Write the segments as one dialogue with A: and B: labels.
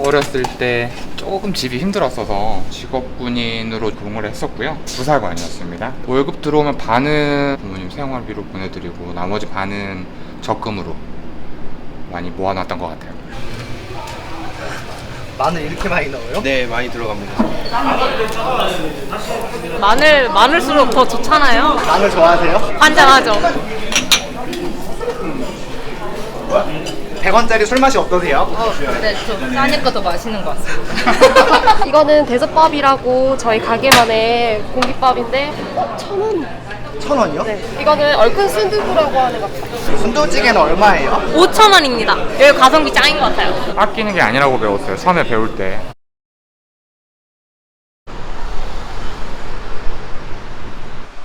A: 어렸을 때 조금 집이 힘들었어서 직업군인으로 근무를 했었고요. 부사관이었습니다. 월급 들어오면 반은 부모님 생활비로 보내드리고 나머지 반은 적금으로 많이 모아놨던 것 같아요.
B: 마늘 이렇게 많이 넣어요?
C: 네, 많이 들어갑니다.
D: 마늘 많을수록 더 좋잖아요.
B: 마늘 좋아하세요?
D: 환장하죠.
B: 100원짜리 술 맛이 어떠세요?
D: 네, 좀 싸니까 더 맛있는 것 같습니다.
E: 이거는 대접밥이라고 저희 가게만의 공깃밥인데 1,000원.
B: 1,000원이요?
E: 네. 이거는 얼큰 순두부라고 하는 것 같아요.
B: 순두부찌개는 얼마예요?
D: 5,000원입니다. 여기 가성비 짱인 것 같아요.
A: 아끼는 게 아니라고 배웠어요. 처음에 배울 때.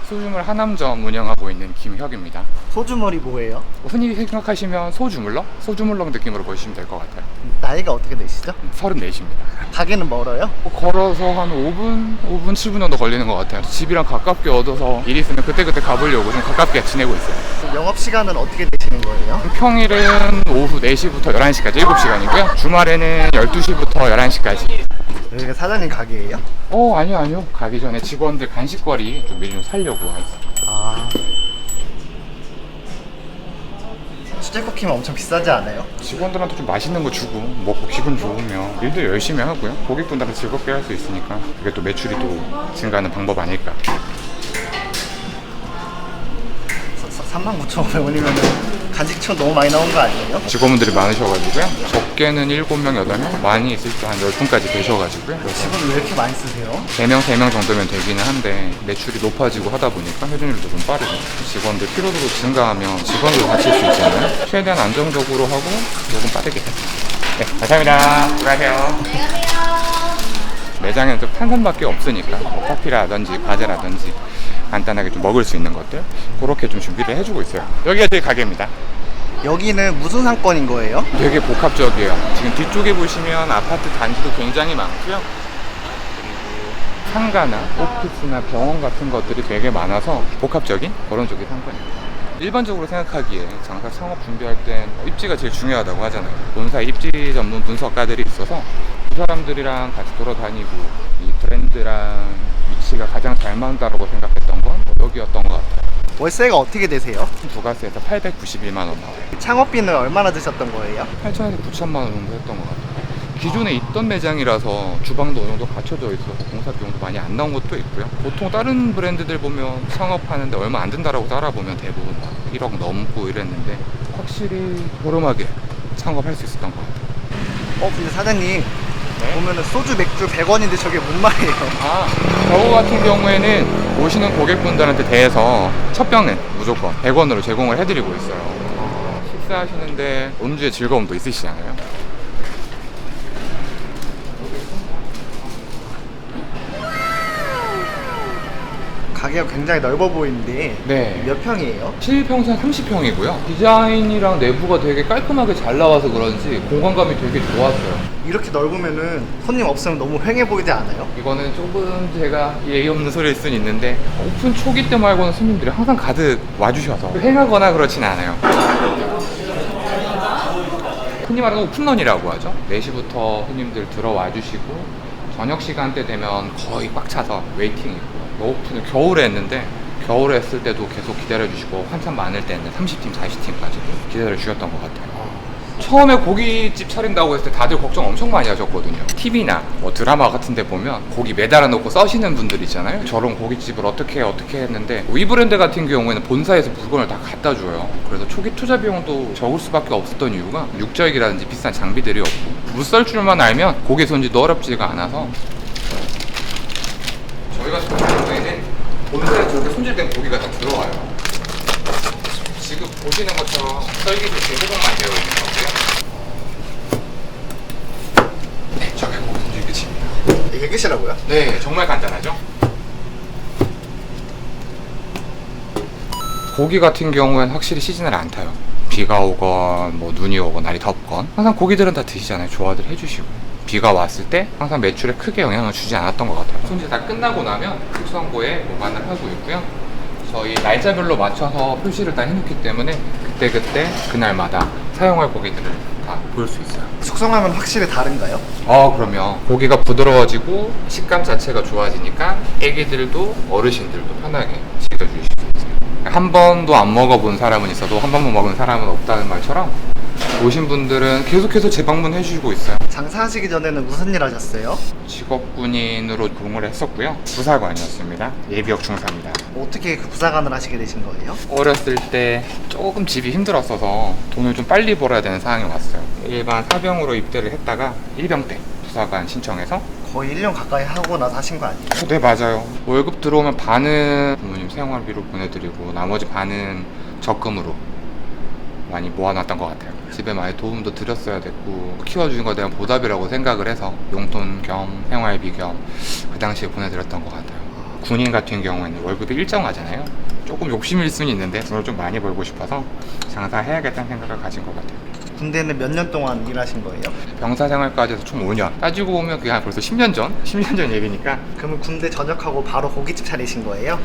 A: 소주물 하남점 운영하고 있는 김혁입니다.
B: 소주물이 뭐예요?
A: 흔히 생각하시면 소주물러? 소주물렁 느낌으로 보시면 될 것 같아요.
B: 나이가 어떻게 되시죠?
A: 34입니다.
B: 가게는 멀어요?
A: 걸어서 한 5분, 7분 정도 걸리는 것 같아요. 집이랑 가깝게 얻어서 일 있으면 그때그때 가보려고 좀 가깝게 지내고 있어요.
B: 영업시간은 어떻게 되시는 거예요?
A: 평일은 오후 4시부터 11시까지 7시간이고요. 주말에는 12시부터 11시까지.
B: 여기가 사장님 가게예요?
A: 아니요. 가기 전에 직원들 간식거리 좀 미리 좀 살려고 했어요.
B: 아. 수제쿠키면 엄청 비싸지 않아요?
A: 직원들한테 좀 맛있는 거 주고 먹고 기분 좋으면 일도 열심히 하고요. 고객분들한테 즐겁게 할 수 있으니까 그게 또 매출이 또 증가하는 방법 아닐까.
B: 39,500원이면 간식천 너무 많이 나온 거 아니에요?
A: 직원분들이 많으셔가지고요. 적게는 7명, 8명, 많이 있을 때 한 10분까지 계셔가지고요.
B: 직원을 왜 이렇게 많이 쓰세요?
A: 3명 정도면 되기는 한데 매출이 높아지고 하다 보니까 회전율도 좀 빠르고 직원들 피로도도 증가하면 직원들도 다칠 수 있잖아요. 최대한 안정적으로 하고 조금 빠르게 해요. 네, 감사합니다. 수고하세요. 매장에는 좀 탄산밖에 없으니까 뭐 커피라든지 과자라든지 간단하게 좀 먹을 수 있는 것들 그렇게 좀 준비를 해주고 있어요. 여기가 제 가게입니다.
B: 여기는 무슨 상권인 거예요?
A: 되게 복합적이에요. 지금 뒤쪽에 보시면 아파트 단지도 굉장히 많고요. 그리고 상가나 오피스나 병원 같은 것들이 되게 많아서 복합적인 그런 쪽의 상권입니다. 일반적으로 생각하기에 장사 창업 준비할 땐 입지가 제일 중요하다고 하잖아요. 본사 입지 전문 분석가들이 있어서 그 사람들이랑 같이 돌아다니고 이 브랜드랑 위치가 가장 잘 맞는다고 생각했던 건 여기였던 것 같아요.
B: 월세가 어떻게 되세요?
A: 부가세에서 891만 원 나와요.
B: 창업비는 얼마나 드셨던 거예요?
A: 8천에서 9천만 원 정도 했던 것 같아요. 기존에 있던 매장이라서 주방도 어느 정도 갖춰져 있어서 공사 비용도 많이 안 나온 것도 있고요. 보통 다른 브랜드들 보면 창업하는데 얼마 안 든다라고 따라보면 대부분 막 1억 넘고 이랬는데 확실히 저렴하게 창업할 수 있었던 것 같아요.
B: 근데 사장님 보면은 소주 맥주 100원인데 저게 뭔 말이에요?
A: 저거 같은 경우에는 오시는 고객분들한테 대해서 첫 병은 무조건 100원으로 제공을 해드리고 있어요. 식사하시는데 음주의 즐거움도 있으시잖아요.
B: 가게가 굉장히 넓어 보이는데
A: 네.
B: 몇 평이에요?
A: 실평수는 30평이고요. 디자인이랑 내부가 되게 깔끔하게 잘 나와서 그런지 공간감이 되게 좋았어요.
B: 이렇게 넓으면은 손님 없으면 너무 휑해 보이지 않아요?
A: 이거는 조금 제가 예의 없는 소리일 순 있는데 오픈 초기 때 말고는 손님들이 항상 가득 와주셔서 횡하거나 그렇진 않아요. 흔히 말하는 오픈런이라고 하죠. 4시부터 손님들 들어와 주시고 저녁 시간대 되면 거의 꽉 차서 웨이팅이 있고요. 오픈을 겨울에 했는데 겨울에 했을 때도 계속 기다려주시고 한참 많을 때는 30팀, 40팀까지도 기다려주셨던 것 같아요. 처음에 고깃집 차린다고 했을 때 다들 걱정 엄청 많이 하셨거든요. TV나 뭐 드라마 같은 데 보면 고기 매달아 놓고 써시는 분들 있잖아요. 저런 고깃집을 어떻게 했는데 이 브랜드 같은 경우에는 본사에서 물건을 다 갖다 줘요. 그래서 초기 투자 비용도 적을 수밖에 없었던 이유가 육저액이라든지 비싼 장비들이 없고 물 썰 줄만 알면 고기 손질도 어렵지가 않아서 저희 같은 경우에는 본사에 저렇게 손질된 고기가 다 들어와요. 지금 보시는 것처럼 썰기도 대부분만 되어 있는 거고요. 네, 저게 고기 손질 끝입니다.
B: 이게 끝이라고요?
A: 네, 정말 간단하죠? 고기 같은 경우에는 확실히 시즌을 안 타요. 비가 오건 뭐 눈이 오건 날이 덥건 항상 고기들은 다 드시잖아요. 좋아들 해주시고 비가 왔을 때 항상 매출에 크게 영향을 주지 않았던 것 같아요. 손질 다 끝나고 나면 급선고에 보관을 하고 있고요. 저희 날짜별로 맞춰서 표시를 다 해놓기 때문에 그때 그날마다 사용할 고기들을 다 볼 수 있어요.
B: 숙성하면 확실히 다른가요?
A: 그럼요. 고기가 부드러워지고 식감 자체가 좋아지니까 애기들도 어르신들도 편하게 즐겨주실 수 있어요. 한 번도 안 먹어본 사람은 있어도 한 번만 먹은 사람은 없다는 말처럼 오신 분들은 계속해서 재방문해 주시고 있어요.
B: 장사하시기 전에는 무슨 일 하셨어요?
A: 직업군인으로 근무를 했었고요. 부사관이었습니다. 예비역 중사입니다.
B: 어떻게 그 부사관을 하시게 되신 거예요?
A: 어렸을 때 조금 집이 힘들었어서 돈을 좀 빨리 벌어야 되는 상황이 왔어요. 일반 사병으로 입대를 했다가 일병 때 부사관 신청해서
B: 거의 1년 가까이 하고 나서 하신 거 아니에요?
A: 네, 맞아요. 월급 들어오면 반은 부모님 생활비로 보내드리고 나머지 반은 적금으로 많이 모아놨던 것 같아요. 집에 많이 도움도 드렸어야 됐고 키워주는 것에 대한 보답이라고 생각을 해서 용돈 겸 생활비 겸 그 당시에 보내드렸던 것 같아요. 군인 같은 경우에는 월급이 일정하잖아요. 조금 욕심일 수는 있는데 돈을 좀 많이 벌고 싶어서 장사해야겠다는 생각을 가진 것 같아요.
B: 군대는 몇 년 동안 일하신 거예요?
A: 병사 생활까지 해서 총 5년. 따지고 보면 그게 한 벌써 10년 전? 10년 전 얘기니까.
B: 그러면 군대 전역하고 바로 고깃집 차리신 거예요?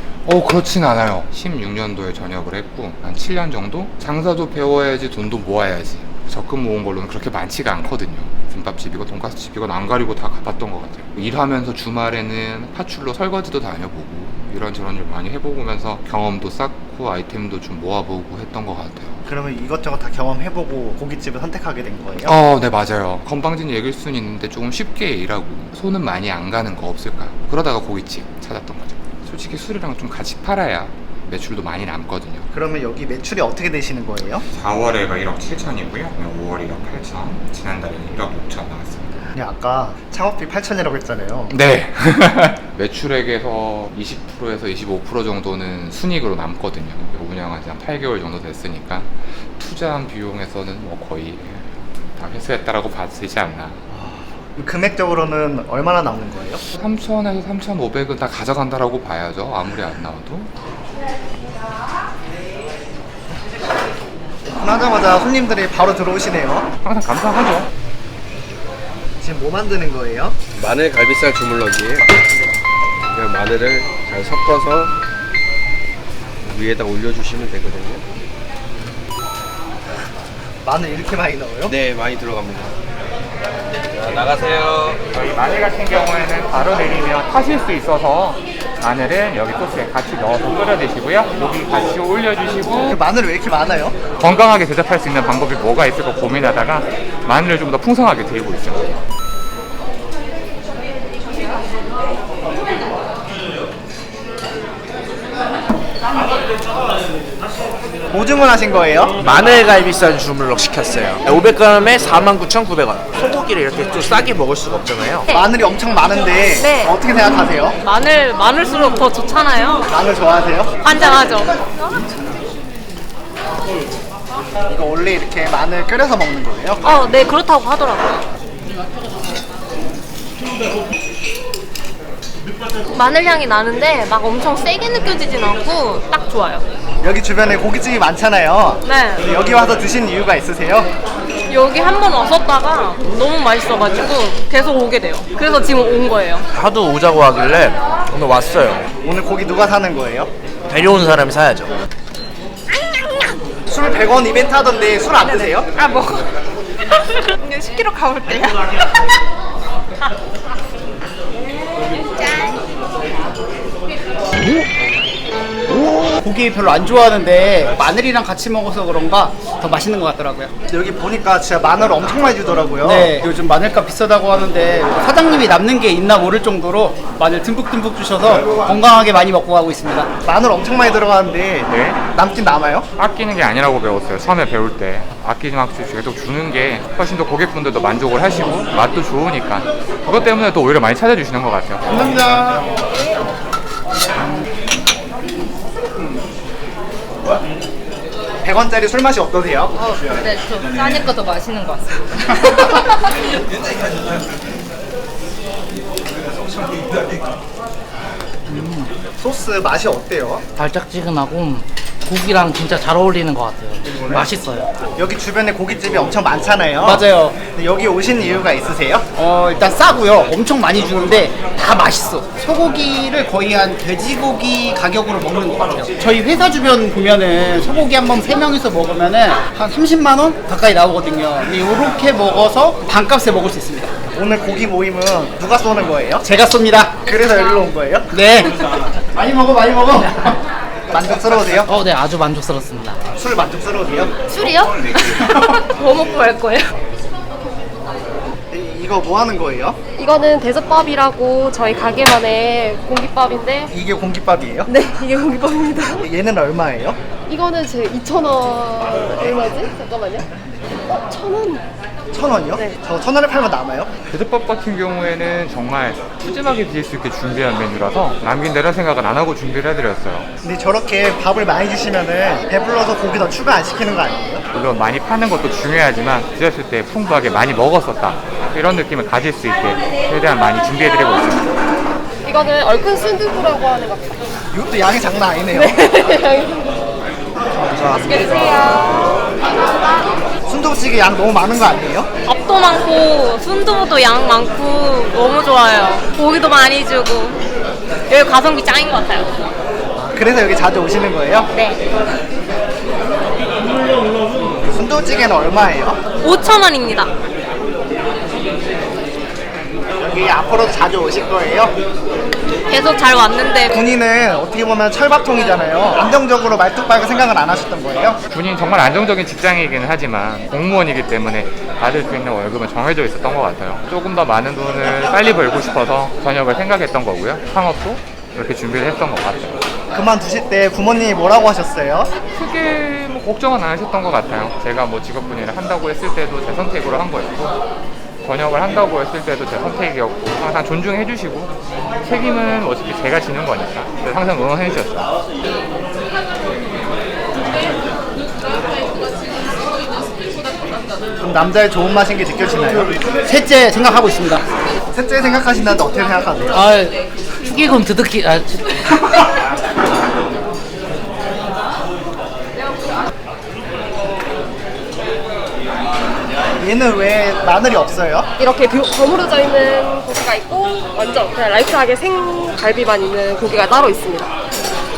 A: 그렇진 않아요. 16년도에 전역을 했고 한 7년 정도? 장사도 배워야지 돈도 모아야지. 적금 모은 걸로는 그렇게 많지가 않거든요. 김밥집이고 돈가스집이고 안 가리고 다 가봤던 것 같아요. 일하면서 주말에는 파출로 설거지도 다녀보고 이런저런 일 많이 해보면서 경험도 쌓고 아이템도 좀 모아보고 했던 것 같아요.
B: 그러면 이것저것 다 경험해보고 고깃집을 선택하게 된 거예요?
A: 네, 맞아요. 건방진 얘기일 수는 있는데 조금 쉽게 일하고 손은 많이 안 가는 거 없을까? 그러다가 고깃집 찾았던 거죠. 솔직히 술이랑 좀 같이 팔아야 매출도 많이 남거든요.
B: 그러면 여기 매출이 어떻게 되시는 거예요?
A: 4월에가 1억 7천이고요. 5월 1억 8천, 지난달에는 1억 6천 나왔습니다.
B: 그냥 아까 창업비 8천이라고 했잖아요.
A: 네. 매출액에서 20%에서 25% 정도는 순이익으로 남거든요. 운영한 지 한 8개월 정도 됐으니까 투자한 비용에서는 뭐 거의 다 회수했다라고 봐도 되지 않나.
B: 금액적으로는 얼마나 남는 거예요?
A: 3천에서 3,500은 다 가져간다라고 봐야죠. 아무리 안 나와도.
B: 하자마자 손님들이 바로 들어오시네요.
A: 항상 감사하죠.
B: 지금 뭐 만드는 거예요?
C: 마늘 갈비살 주물럭이에요. 그냥 마늘을 잘 섞어서 위에다 올려주시면 되거든요.
B: 마늘 이렇게 많이 넣어요?
C: 네, 많이 들어갑니다. 자, 나가세요.
A: 저희 마늘 같은 경우에는 바로 내리면 타실 수 있어서 마늘은 여기 소스에 같이 넣어서 끓여 드시고요. 여기 같이 올려주시고
B: 마늘 왜 이렇게 많아요?
A: 건강하게 대접할 수 있는 방법이 뭐가 있을까 고민하다가 마늘을 좀 더 풍성하게 드리고 있어요.
B: 뭐 주문하신 거예요?
F: 마늘 갈비살 주물럭 시켰어요. 500g에 49,900원. 소고기를 이렇게 또 싸게 먹을 수가 없잖아요.
B: 마늘이 엄청 많은데
D: 네.
B: 어떻게 생각하세요?
D: 많을수록 더 좋잖아요.
B: 마늘 좋아하세요?
D: 환장하죠.
B: 이거 원래 이렇게 마늘 끓여서 먹는 거예요?
D: 네, 그렇다고 하더라고요. 마늘 향이 나는데 막 엄청 세게 느껴지진 않고 딱 좋아요.
B: 여기 주변에 고깃집이 많잖아요.
D: 네.
B: 여기 와서 드신 이유가 있으세요?
D: 여기 한 번 왔었다가 너무 맛있어가지고 계속 오게 돼요. 그래서 지금 온 거예요.
F: 하도 오자고 하길래 오늘 왔어요.
B: 오늘 고기 누가 사는 거예요?
F: 데려온 사람이 사야죠.
B: 술 100원 이벤트 하던데 술 안 드세요?
D: 먹어. 10kg 가볼 때야.
G: 고기 별로 안 좋아하는데 마늘이랑 같이 먹어서 그런가 더 맛있는 것 같더라고요.
B: 여기 보니까 진짜 마늘 엄청 많이 주더라고요.
G: 네, 요즘 마늘값 비싸다고 하는데 사장님이 남는 게 있나 모를 정도로 마늘 듬뿍듬뿍 주셔서 건강하게 많이 먹고 가고 있습니다.
B: 마늘 엄청 많이 들어가는데
A: 네.
B: 남긴 남아요?
A: 아끼는 게 아니라고 배웠어요. 처음에 배울 때 아끼지 말고 계속 주는 게 훨씬 더 고객분들도 만족을 하시고 맛도 좋으니까 그것 때문에 또 오히려 많이 찾아주시는 것 같아요.
B: 감사합니다. 100원짜리 술 맛이 어떠세요?
D: 네, 좀 싸니까 더 맛있는 것 같습니다.
B: 소스 맛이 어때요?
G: 달짝지근하고
H: 고기랑 진짜 잘 어울리는 것 같아요. 맛있어요.
B: 여기 주변에 고깃집이 엄청 많잖아요.
G: 맞아요.
B: 근데 여기 오신 이유가 있으세요?
G: 일단 싸고요. 엄청 많이 주는데 다 맛있어. 소고기를 거의 한 돼지고기 가격으로 먹는 것 같아요. 저희 회사 주변 보면은 소고기 한 번 3명이서 먹으면은 한 30만 원 가까이 나오거든요. 근데 이렇게 먹어서 반값에 먹을 수 있습니다.
B: 오늘 고기 모임은 누가 쏘는 거예요?
G: 제가 씁니다.
B: 그래서 여기로 온 거예요?
G: 네. 많이 먹어, 많이 먹어.
B: 만족스러우세요?
H: 네, 아주 만족스럽습니다.
B: 술 만족스러우세요?
E: 술이요?
D: 뭐 먹고 갈 거예요?
B: 이거 뭐 하는 거예요?
E: 이거는 대접밥이라고 저희 가게만의 공깃밥인데
B: 이게 공깃밥이에요?
E: 네, 이게 공깃밥입니다.
B: 얘는 얼마예요?
E: 이거는 제 2,000원 얼마지? 잠깐만요. 1,000원.
B: 1,000원이요?
E: 네.
B: 저 1,000원에 팔면 남아요?
A: 대접밥 같은 경우에는 정말 푸짐하게 드실 수 있게 준비한 메뉴라서 남긴다는 생각은 안 하고 준비를 해드렸어요.
B: 근데 저렇게 밥을 많이 주시면은 배불러서 고기 더 추가 안 시키는 거 아니에요?
A: 물론 많이 파는 것도 중요하지만 드셨을 때 풍부하게 많이 먹었었다 이런 느낌을 가질 수 있게 최대한 많이 준비해드리고 있습니다.
E: 이거는 얼큰 순두부라고 하는 것 같아요.
B: 이것도 양이 장난 아니네요.
E: 맛있게 드세요.
B: 순두부찌개 양 너무 많은 거 아니에요?
D: 밥도 많고 순두부도 양 많고 너무 좋아요. 고기도 많이 주고 여기 가성비 짱인 것 같아요.
B: 그래서 여기 자주 오시는 거예요?
D: 네.
B: 순두부찌개는 얼마예요?
D: 5,000원입니다.
B: 여기 앞으로도 자주 오실 거예요?
D: 계속 잘 왔는데
B: 군인은 어떻게 보면 철밥통이잖아요. 안정적으로 말뚝박을 생각을 안 하셨던 거예요?
A: 군인 정말 안정적인 직장이기는 하지만 공무원이기 때문에 받을 수 있는 월급은 정해져 있었던 것 같아요. 조금 더 많은 돈을 빨리 벌고 싶어서 전역을 생각했던 거고요. 창업도 이렇게 준비를 했던 것 같아요.
B: 그만두실 때 부모님이 뭐라고 하셨어요?
A: 크게 뭐 걱정은 안 하셨던 것 같아요. 제가 뭐 직업군인을 한다고 했을 때도 제 선택으로 한 거였고 전역을 한다고 했을 때도 제 선택이었고 항상 존중해 주시고 책임은 어차피 제가 지는 거니까 그래서 항상 응원해 주셨어요.
B: 그럼 남자의 좋은 맛인 게 느껴지나요?
G: 셋째 생각하고 있습니다.
B: 셋째 생각하신다는데 어떻게 생각하세요?
H: 축의금 드득히
B: 얘는 왜 마늘이 없어요?
E: 이렇게 버무려져 있는 고기가 있고 완전 그냥 라이트하게 생갈비만 있는 고기가 따로 있습니다.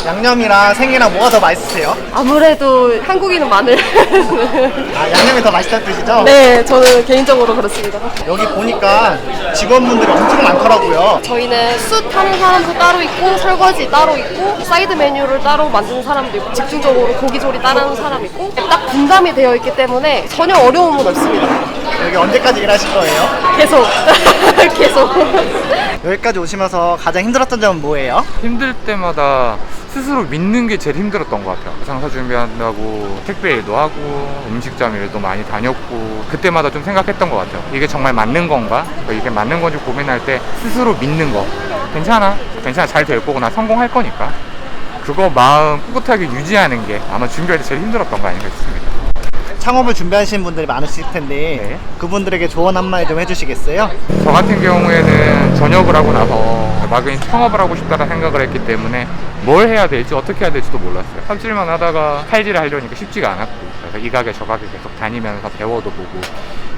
B: 양념이랑 생이랑 뭐가 더 맛있으세요?
E: 아무래도 한국인은 마늘.
B: 아, 양념이 더 맛있다는 뜻이죠?
E: 네, 저는 개인적으로 그렇습니다.
B: 여기 보니까 직원분들이 엄청 많더라고요.
E: 저희는 숯 하는 사람도 따로 있고 설거지 따로 있고 사이드 메뉴를 따로 만드는 사람도 있고 집중적으로 고기 조리 따르는 사람 있고 딱 분담이 되어 있기 때문에 전혀 어려움은 없습니다.
B: 여기 언제까지 일하실 거예요?
E: 계속 계속.
B: 여기까지 오시면서 가장 힘들었던 점은 뭐예요?
A: 힘들 때마다 스스로 믿는 게 제일 힘들었던 것 같아요. 장사 준비한다고 택배 일도 하고 음식점 일도 많이 다녔고 그때마다 좀 생각했던 것 같아요. 이게 정말 맞는 건가? 이게 맞는 건지 고민할 때 스스로 믿는 거. 괜찮아 잘 될 거고 나 성공할 거니까 그거 마음 꿋꿋하게 유지하는 게 아마 준비할 때 제일 힘들었던 거 아닌가 싶습니다.
B: 창업을 준비하시는 분들이 많으실 텐데
A: 네.
B: 그분들에게 조언 한마디 좀 해주시겠어요?
A: 저 같은 경우에는 전역을 하고 나서 막연히 창업을 하고 싶다는 생각을 했기 때문에 뭘 해야 될지 어떻게 해야 될지도 몰랐어요. 삽질만 하다가 칼질을 하려니까 쉽지가 않았고 그래서 이 가게 저 가게 계속 다니면서 배워도 보고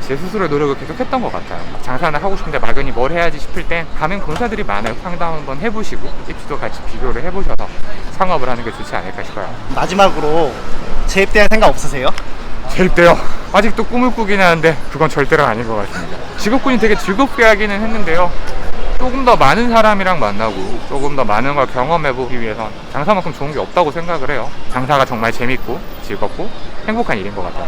A: 제 스스로의 노력을 계속 했던 것 같아요. 장사는 하고 싶은데 막연히 뭘 해야지 싶을 땐 가면 공사들이 많아요. 상담 한번 해보시고 입지도 같이 비교를 해보셔서 창업을 하는 게 좋지 않을까 싶어요.
B: 마지막으로 재입 대한 생각 없으세요?
A: 절대요. 아직도 꿈을 꾸긴 하는데 그건 절대로 아닌 것 같습니다. 직업군이 되게 즐겁게 하기는 했는데요. 조금 더 많은 사람이랑 만나고 조금 더 많은 걸 경험해보기 위해선 장사만큼 좋은 게 없다고 생각을 해요. 장사가 정말 재밌고 즐겁고 행복한 일인 것 같아요.